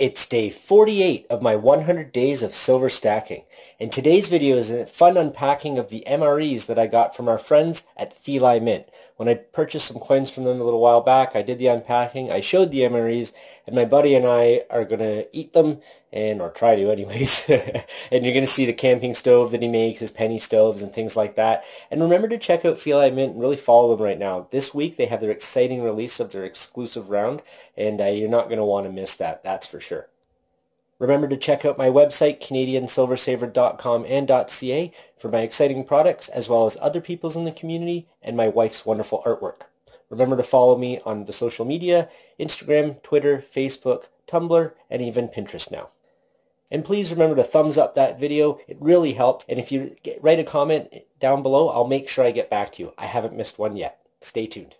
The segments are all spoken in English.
It's day 48 of my 100 days of silver stacking, and today's video is a fun unpacking of the MREs that I got from our friends at Pheli Mint. When I purchased some coins from them a little while back, I did the unpacking, I showed the MREs, and my buddy and I are going to eat them, or try to anyways. And you're going to see the camping stove that he makes, his penny stoves and things like that. And remember to check out Pheli Mint and really follow them right now. This week they have their exciting release of their exclusive round, and you're not going to want to miss that, that's for sure. Remember to check out my website, canadiansilversaver.com and .ca, for my exciting products, as well as other people's in the community and my wife's wonderful artwork. Remember to follow me on the social media, Instagram, Twitter, Facebook, Tumblr, and even Pinterest now. And please remember to thumbs up that video. It really helps. And if you write a comment down below, I'll make sure I get back to you. I haven't missed one yet. Stay tuned.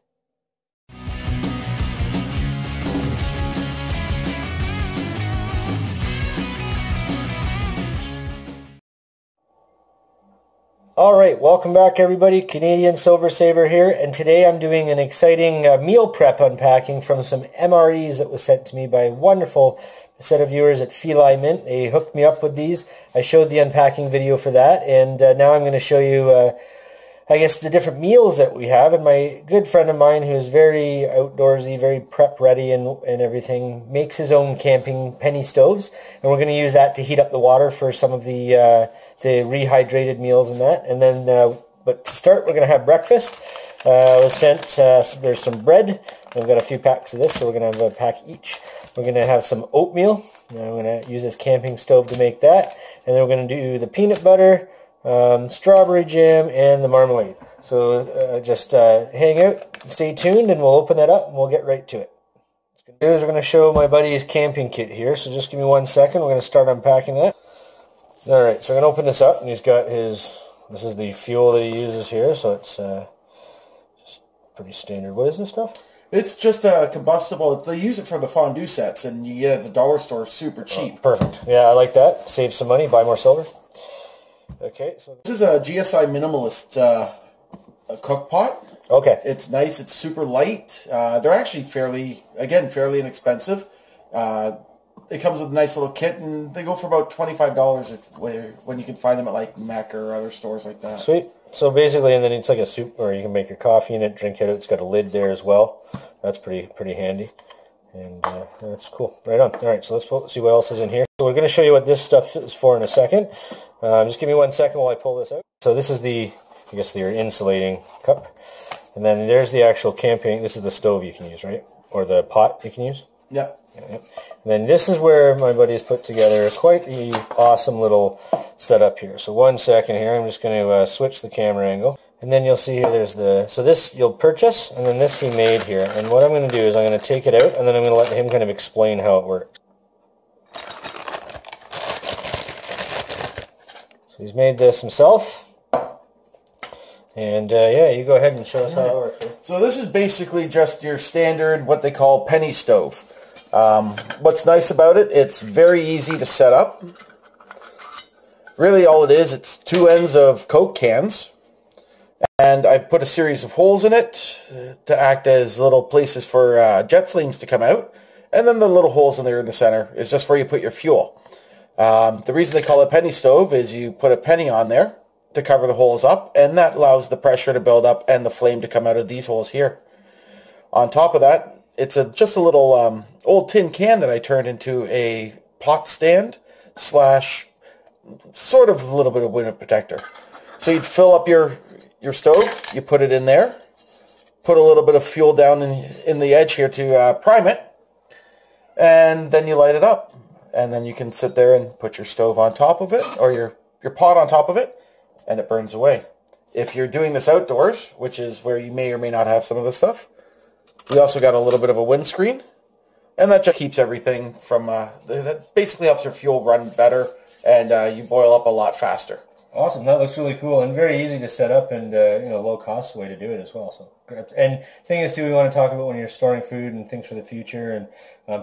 Alright, welcome back everybody. Canadian Silver Saver here, and today I'm doing an exciting meal prep unpacking from some MREs that was sent to me by a wonderful set of viewers at Pheli Mint. They hooked me up with these. I showed the unpacking video for that, and now I'm going to show you I guess the different meals that we have. And my good friend of mine, who is very outdoorsy, very prep ready and everything, makes his own camping penny stoves, and we're going to use that to heat up the water for some of the rehydrated meals and that. And then, but to start, we're going to have breakfast. I was sent, there's some bread. We've got a few packs of this, so we're going to have a pack each. We're going to have some oatmeal. I'm going to use this camping stove to make that. And then we're going to do the peanut butter, strawberry jam, and the marmalade. So just hang out, stay tuned, and we'll open that up and we'll get right to it. What we're going to show my buddy's camping kit here, so just give me 1 second. We're going to start unpacking that. Alright, so I'm going to open this up, and he's got his, this is the fuel that he uses here, so it's just pretty standard. What is this stuff? It's just a combustible. They use it for the fondue sets, and you get it at the dollar store super cheap. Oh, perfect. Yeah, I like that. Save some money, buy more silver. Okay, so this is a GSI minimalist a cook pot. Okay. It's nice. It's super light. They're actually fairly inexpensive. It comes with a nice little kit, and they go for about $25 when you can find them at like Mecca or other stores like that. Sweet. So basically, and then it's like a soup, or you can make your coffee in it, drink it. It's got a lid there as well. That's pretty handy, and that's cool. Right on. All right, so let's see what else is in here. So we're going to show you what this stuff is for in a second. Just give me 1 second while I pull this out. So this is the, I guess, your insulating cup, and then there's the actual camping. This is the stove you can use, right, or the pot you can use. Yeah. And then this is where my buddy has put together quite the awesome little setup here. So 1 second here, I'm just going to switch the camera angle. And then you'll see here there's the, so this you'll purchase, and then this he made here. And what I'm going to do is I'm going to take it out, and then I'm going to let him kind of explain how it works. So he's made this himself. And yeah, you go ahead and show us how it works. Right? So this is basically just your standard, what they call penny stove. What's nice about it, it's very easy to set up. Really all it is, it's two ends of Coke cans, and I've put a series of holes in it to act as little places for jet flames to come out, and then the little holes in there in the center is just where you put your fuel. The reason they call it penny stove is you put a penny on there to cover the holes up, and that allows the pressure to build up and the flame to come out of these holes here. On top of that, it's just a little old tin can that I turned into a pot stand slash sort of a little bit of window protector. So you'd fill up your stove, you put it in there, put a little bit of fuel down in the edge here to prime it, and then you light it up. And then you can sit there and put your stove on top of it, or your pot on top of it, and it burns away. If you're doing this outdoors, which is where you may or may not have some of this stuff, we also got a little bit of a windscreen, and that just keeps everything from, that basically helps your fuel run better, and you boil up a lot faster. Awesome. That looks really cool and very easy to set up, and low cost way to do it as well. So, and thing is too, we want to talk about when you're storing food and things for the future and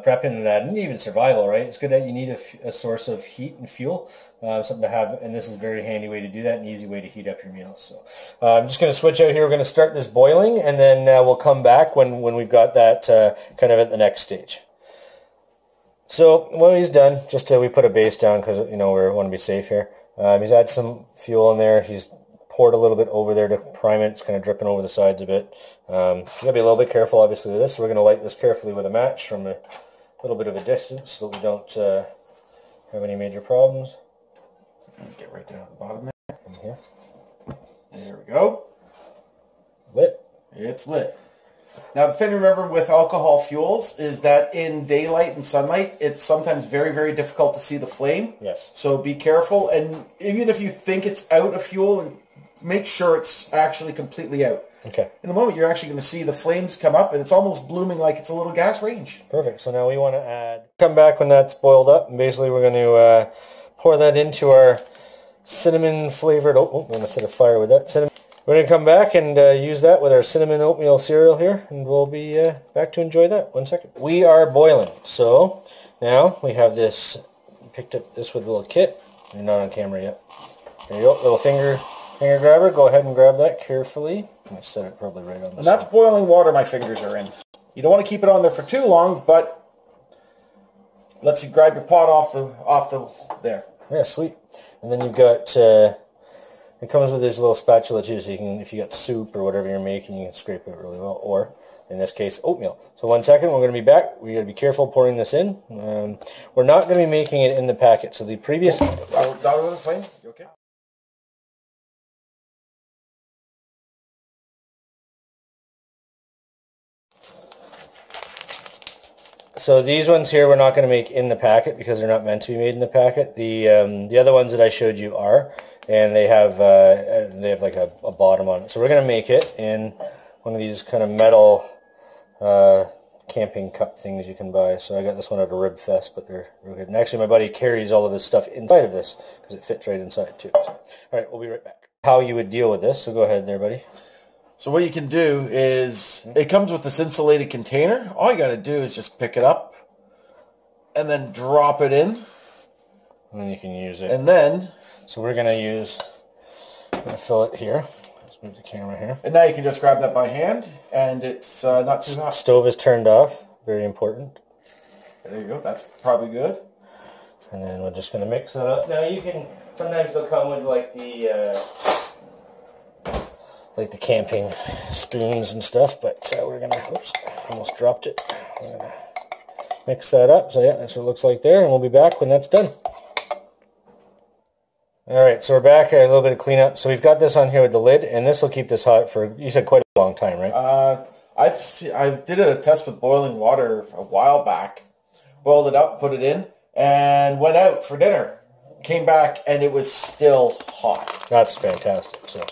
prepping and that, and even survival, right? It's good that you need a source of heat and fuel, something to have, and this is a very handy way to do that, an easy way to heat up your meals. So I'm just going to switch out here. We're going to start this boiling, and then we'll come back when we've got that kind of at the next stage. So what he's done, we put a base down because we want to be safe here. He's had some fuel in there. He's poured a little bit over there to prime it. It's kind of dripping over the sides a bit. You gotta be a little bit careful, obviously, with this. So we're gonna light this carefully with a match from a little bit of a distance, so that we don't have any major problems. Get right down at the bottom there. In here. There we go. Lit. It's lit. Now, the thing to remember with alcohol fuels is that in daylight and sunlight, it's sometimes very, very difficult to see the flame. Yes. So be careful, and even if you think it's out of fuel, make sure it's actually completely out. Okay. In a moment, you're actually going to see the flames come up, and it's almost blooming like it's a little gas range. Perfect. So now we want to come back when that's boiled up, and basically we're going to pour that into our cinnamon flavored, I'm going to set a fire with that. We're going to come back and use that with our cinnamon oatmeal cereal here, and we'll be back to enjoy that. 1 second. We are boiling. So now we have this, picked up this with a little kit. You're not on camera yet. There you go, little finger grabber. Go ahead and grab that carefully. I'm going to set it probably right on this. And that's boiling water my fingers are in. You don't want to keep it on there for too long, but lets you grab your pot off the there. Yeah, sweet. And then you've got, it comes with this little spatula too, so you can, if you got soup or whatever you're making, you can scrape it really well, or in this case, oatmeal. So 1 second, we're going to be back. We got to be careful pouring this in. We're not going to be making it in the packet. So the previous... Down with the flame? You okay? So these ones here we're not going to make in the packet because they're not meant to be made in the packet. The other ones that I showed you are, and they have like a bottom on it. So we're going to make it in one of these kind of metal camping cup things you can buy. So I got this one at a Rib Fest, but they're real good. And actually my buddy carries all of his stuff inside of this because it fits right inside too. So, all right, we'll be right back. How you would deal with this, so go ahead there, buddy. So what you can do is, it comes with this insulated container. All you got to do is just pick it up and then drop it in. And then you can use it. And then... So we're going to fill it here. Let's move the camera here. And now you can just grab that by hand, and it's not too hot. Stove is turned off. Very important. There you go. That's probably good. And then we're just going to mix that up. Now you can, sometimes they'll come with like the camping spoons and stuff, but we're going to, oops, almost dropped it. We're going to mix that up. So yeah, that's what it looks like there, and we'll be back when that's done. Alright, so we're back, a little bit of cleanup. So we've got this on here with the lid, and this will keep this hot for, you said, quite a long time, right? I did a test with boiling water a while back. Boiled it up, put it in, and went out for dinner. Came back, and it was still hot. That's fantastic. So,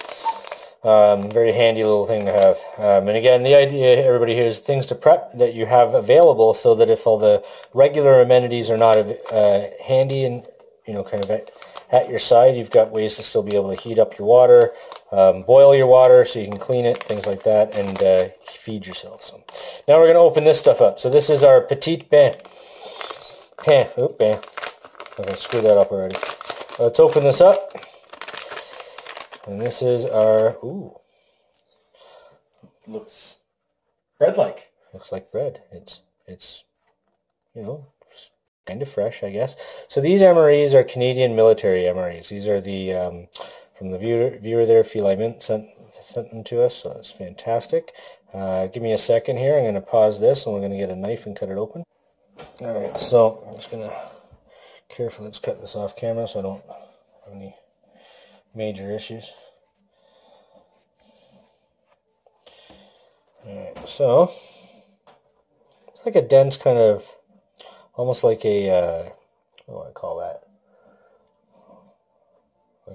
very handy little thing to have. And again, the idea, everybody here, is things to prep that you have available so that if all the regular amenities are not handy and, kind of at your side, you've got ways to still be able to heat up your water, boil your water so you can clean it, things like that, and feed yourself. So now we're going to open this stuff up. So this is our petite bain. Okay, screw that up already. Let's open this up. And this is our, ooh. Looks bread-like. Looks like bread. It's kind of fresh, I guess. So these MREs are Canadian military MREs. These are the, from the viewer there, Pheli Mint sent them to us, so it's fantastic. Give me a second here. I'm going to pause this, and we're going to get a knife and cut it open. Alright, so I'm just going to carefully, let's cut this off camera so I don't have any major issues. Alright, so it's like a dense kind of, almost like a, what do I call that?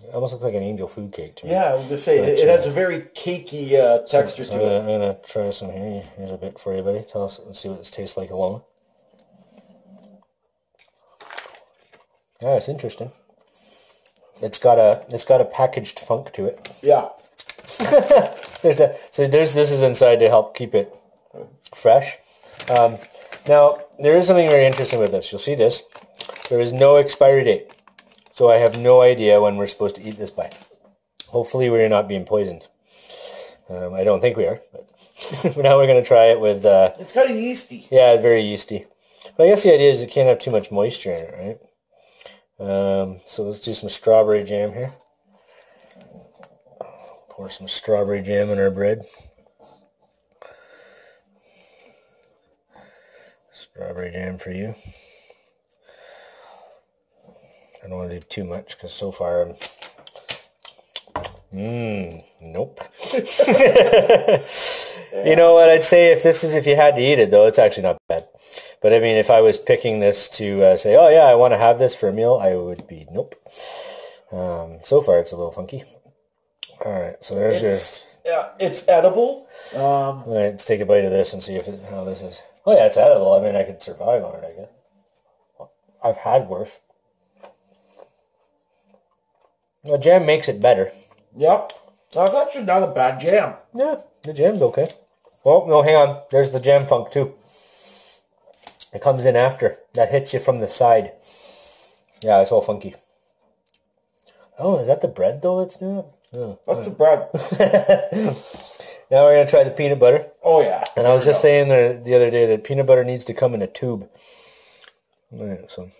It almost looks like an angel food cake to me. Yeah, I was going to say, it has a very cakey texture to it. I'm going to try some here. Here's a bit for you, buddy. Tell us, let's see what this tastes like alone. Yeah, it's interesting. It's got a packaged funk to it. Yeah. This is inside to help keep it fresh. Now, there is something very interesting with this. You'll see this. There is no expiry date. So I have no idea when we're supposed to eat this by. Hopefully we're not being poisoned. I don't think we are. But now we're going to try it with... it's kind of yeasty. Yeah, very yeasty. But I guess the idea is it can't have too much moisture in it, right? So let's do some strawberry jam here. Pour some strawberry jam in our bread. Strawberry jam for you. I don't want to do too much because so far I'm... nope. You know what, I'd say if you had to eat it, though, it's actually not bad. But I mean, if I was picking this to say, oh yeah, I want to have this for a meal, I would be nope. So far, it's a little funky. All right, so there's it's edible. All right, let's take a bite of this and see how this is. Oh yeah, it's edible. I mean, I could survive on it, I guess. I've had worse. The jam makes it better. Yep. That's actually not a bad jam. Yeah, the jam's okay. Oh, no, hang on. There's the jam funk, too. It comes in after. That hits you from the side. Yeah, it's all funky. Oh, is that the bread, though, that's doing it? Oh, that's the bread. Now we're going to try the peanut butter. Oh, yeah. And I was just saying the other day that peanut butter needs to come in a tube. All right, so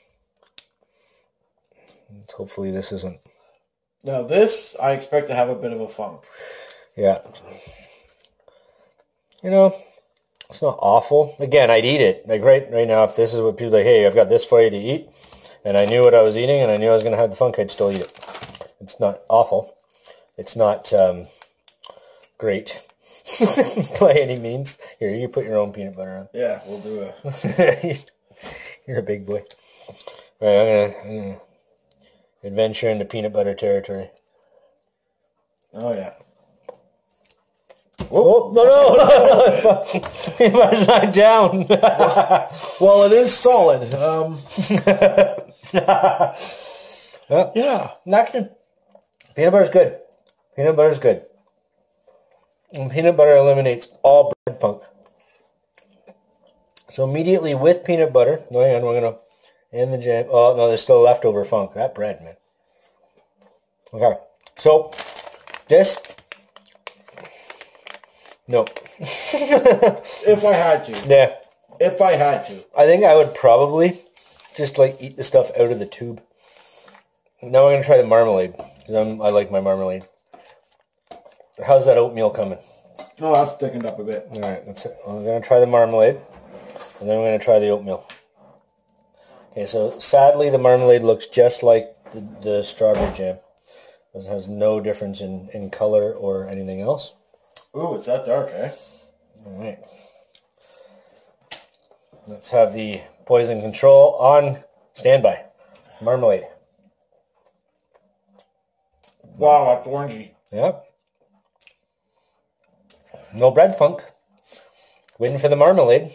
hopefully this isn't... Now this, I expect to have a bit of a funk. Yeah. You know, it's not awful. Again, I'd eat it. Like right now, if this is what people are like, hey, I've got this for you to eat, and I knew what I was eating, and I knew I was going to have the funk, I'd still eat it. It's not awful. It's not great by any means. Here, you put your own peanut butter on. Yeah, we'll do it. You're a big boy. All right, I'm gonna adventure into peanut butter territory. Oh, yeah. Oh, no. It was not down. Well, it is solid. Yeah. Actually, peanut butter's good. Peanut butter's good. And peanut butter eliminates all bread funk. So immediately with peanut butter, hang on, we're going to end the jam. Oh, no, there's still leftover funk. That bread, man. Okay. So, this... No. If I had to. Yeah. If I had to. I think I would probably just like eat the stuff out of the tube. Now I'm going to try the marmalade. Because I like my marmalade. How's that oatmeal coming? Oh, that's thickened up a bit. All right, that's it. I'm going to try the marmalade. And then I'm going to try the oatmeal. Okay, so sadly the marmalade looks just like the strawberry jam. It has no difference in color or anything else. Ooh, it's that dark, eh? All right. Let's have the poison control on standby. Marmalade. Wow, that's orangey. Yep. No bread funk. Waiting for the marmalade.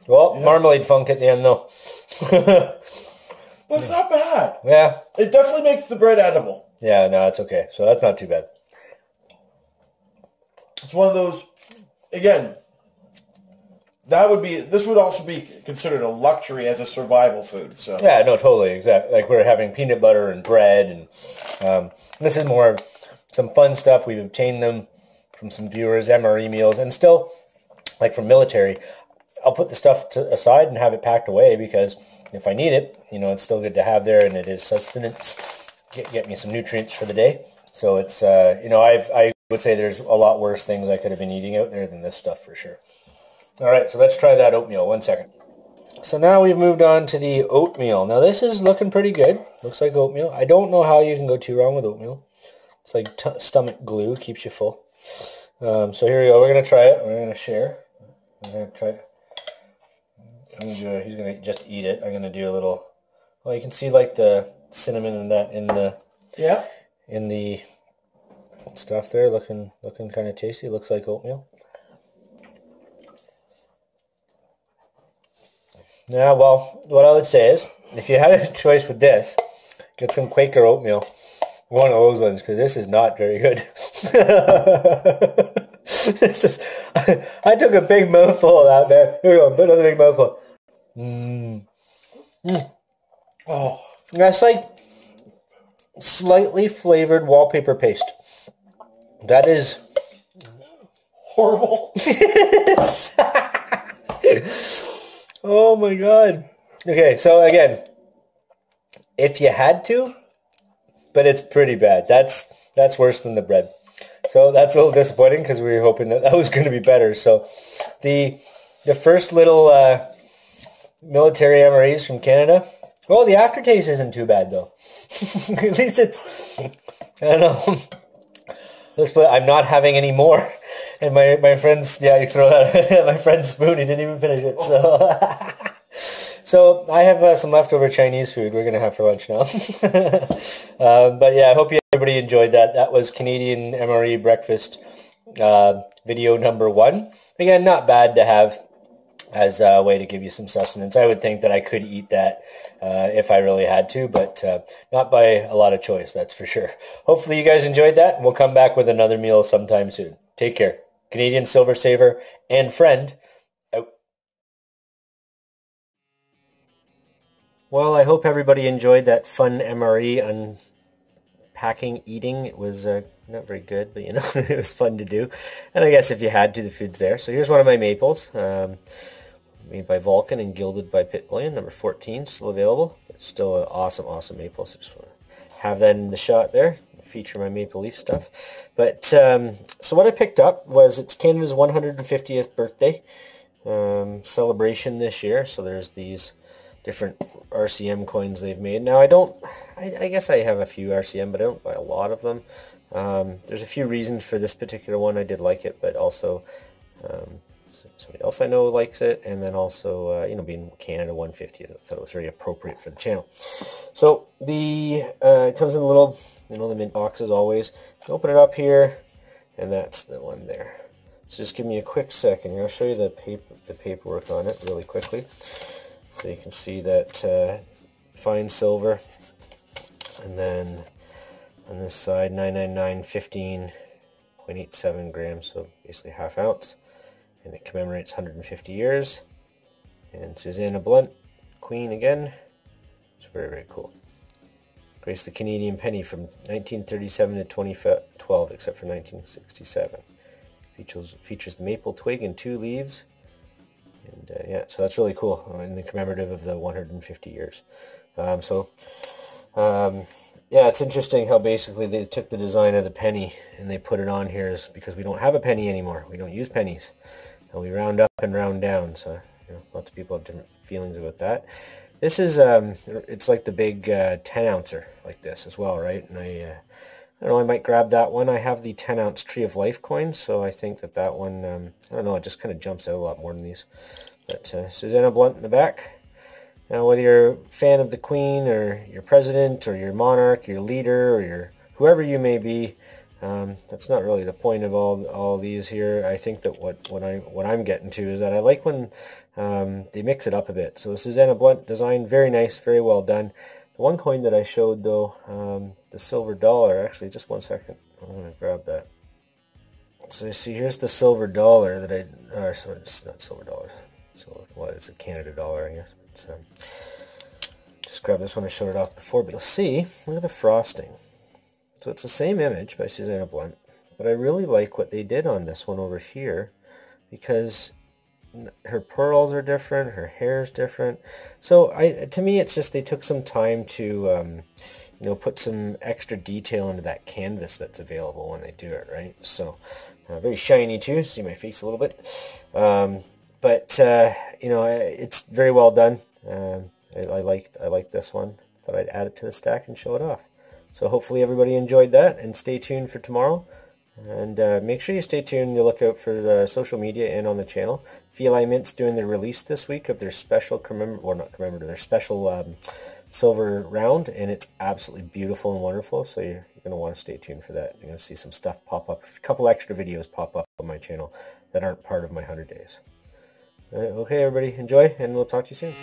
Well, yeah. Marmalade funk at the end, though. Well, it's not bad. Yeah. It definitely makes the bread edible. Yeah, no, it's okay. So that's not too bad. It's one of those, again, this would also be considered a luxury as a survival food. So yeah, no, totally, exactly. Like we're having peanut butter and bread, and this is more some fun stuff. We've obtained them from some viewers, MRE meals, and still, like from military, I'll put the stuff aside and have it packed away because if I need it, it's still good to have there, and it is sustenance. Get me some nutrients for the day. So it's, I would say there's a lot worse things I could have been eating out there than this stuff for sure. All right, so let's try that oatmeal. 1 second. So now we've moved on to the oatmeal. Now this is looking pretty good. Looks like oatmeal. I don't know how you can go too wrong with oatmeal. It's like stomach glue. Keeps you full. So here we go. We're going to try it. We're going to share. I'm going to try it. He's going to just eat it. I'm going to do a little... Well, you can see like the cinnamon and that in the stuff there. Looking kind of tasty. Looks like oatmeal. Yeah, well, what I would say is, if you had a choice with this, get some Quaker oatmeal. One of those ones, because this is not very good. I took a big mouthful of that, man. Here we go, another big mouthful. Oh, that's like slightly flavored wallpaper paste. That is horrible. Oh my god. Okay, so again, if you had to, but it's pretty bad. That's worse than the bread. So that's a little disappointing because we were hoping that was going to be better. So the first little military MREs from Canada. Well, the aftertaste isn't too bad though. At least it's, I don't know. I'm not having any more. And my friend's, yeah, you throw that, my friend's spoon, he didn't even finish it. So, so I have some leftover Chinese food we're going to have for lunch now. But yeah, I hope everybody enjoyed that. That was Canadian MRE breakfast video number 1. Again, not bad to have as a way to give you some sustenance. I would think that I could eat that if I really had to, but not by a lot of choice, that's for sure. Hopefully you guys enjoyed that, and we'll come back with another meal sometime soon. Take care. Canadian Silver Saver and friend, out. Well, I hope everybody enjoyed that fun MRE unpacking, eating. It was not very good, but you know, it was fun to do. And I guess if you had to, the food's there. So here's one of my maples. Made by Vulcan and gilded by Bullion, number 14, still available. It's still an awesome, awesome maple, so just want to have that in the shot there, feature my maple leaf stuff. But, so what I picked up was, it's Canada's 150th birthday celebration this year, so there's these different RCM coins they've made. Now, I guess I have a few RCM, but I don't buy a lot of them. There's a few reasons for this particular one. I did like it, but also somebody else I know likes it, and then also, you know, being Canada 150th, I thought it was very appropriate for the channel. So it comes in a little, you know, the mint box as always. Open it up here, and that's the one there. So just give me a quick second here. I'll show you the paperwork on it really quickly, so you can see that fine silver, and then on this side 999 15.87 grams, so basically half ounce. And it commemorates 150 years. And Susanna Blunt, Queen again. It's very, very cool. Graced the Canadian penny from 1937 to 2012, except for 1967. Features the maple twig and 2 leaves. And yeah, so that's really cool, in the commemorative of the 150 years. Yeah, it's interesting how basically they took the design of the penny and they put it on here, is because we don't have a penny anymore. We don't use pennies. And we round up and round down, so you know, lots of people have different feelings about that. This is, it's like the big 10-ouncer like this as well, right? And I don't know, I might grab that one. I have the 10-ounce Tree of Life coin, so I think that one, I don't know, it just kind of jumps out a lot more than these. But Susanna Blunt in the back. Now, whether you're a fan of the Queen, or your president, or your monarch, your leader, or your whoever you may be, that's not really the point of all these here. I think that what I'm getting to is that I like when they mix it up a bit. So the Susanna Blunt design, very nice, very well done. The one coin that I showed though, the silver dollar, actually, just one second, I'm going to grab that. So you see, here's the silver dollar that sorry, it's not silver dollar. So well, it's a Canada dollar, I guess. Just grab this one. I showed it off before, but you'll see, look at the frosting. So it's the same image by Susanna Blunt, but I really like what they did on this one over here, because her pearls are different, her hair is different. So to me, it's just they took some time to you know, put some extra detail into that canvas that's available when they do it, right? So very shiny too. See my face a little bit, but you know, it's very well done. I like this one. Thought I'd add it to the stack and show it off. So hopefully everybody enjoyed that, and stay tuned for tomorrow. And make sure you stay tuned. You look out for the social media and on the channel. Pheli Mint's doing the release this week of their special their special silver round, and it's absolutely beautiful and wonderful. So you're going to want to stay tuned for that. You're going to see some stuff pop up, a couple extra videos pop up on my channel that aren't part of my 100 days. Okay, everybody, enjoy, and we'll talk to you soon.